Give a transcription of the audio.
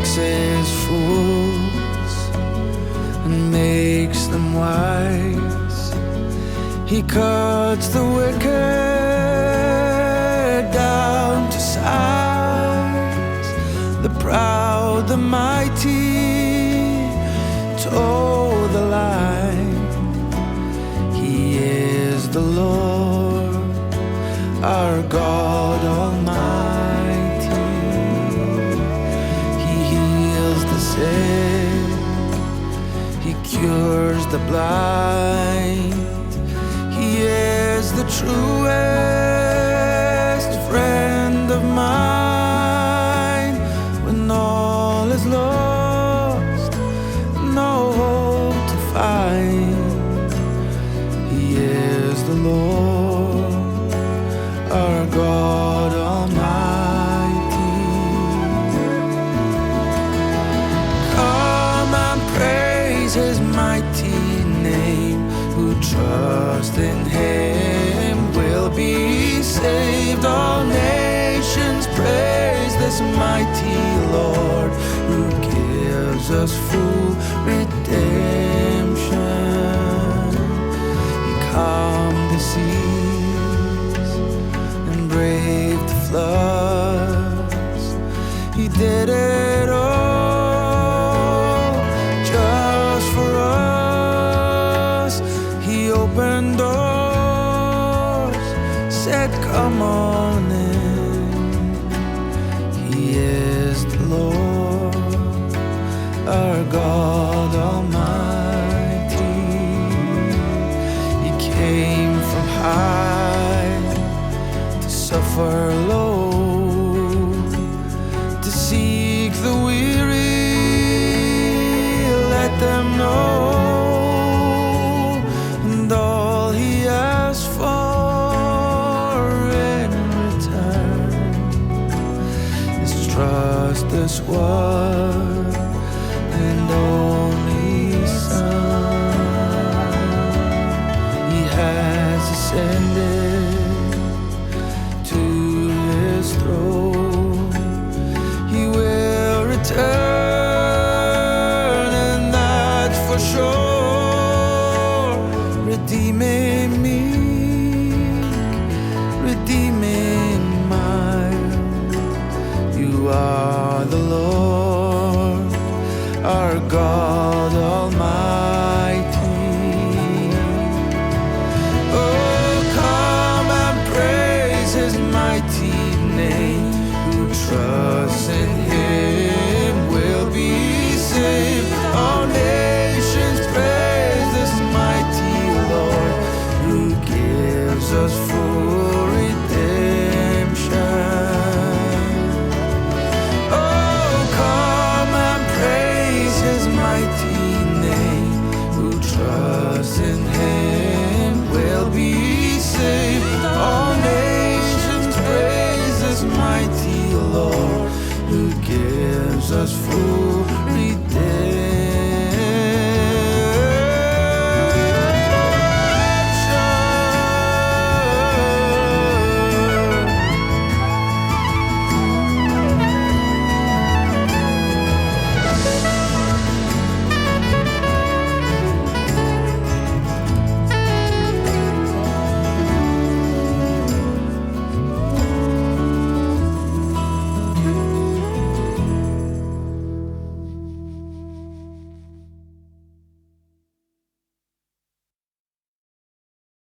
fixes fools and makes them wise. He cuts the wicked down to size, the proud, the mighty toe the line. He is the Lord, our God Almighty. He heals the sick, He cures the blind. He is the truest friend of mine. When all is lost, no hope to find, He is the Lord, our God Almighty. Come and praise His mighty name. Who trust in Him will be saved. All nations praise this mighty Lord, who gives us full redemption. He calmed the seas and braved the floods. He did it all just for us. He opened doors, said come on in. He is the Lord, our God Almighty. He came from high to suffer low, to seek the weary, let them know. And all He asks for in return is trust this one and only Son. He has ascended to His throne. He will return, and that's for sure. Redeeming me, redeeming mild. You are the Lord, our God Almighty. Oh, come and praise His mighty name. Who trusts in Him will be saved. All nations praise this mighty Lord, who gives us full redemption. Oh, come and praise His mighty name. Who trusts in Him will be saved. All nations praise this mighty Lord, who gives us full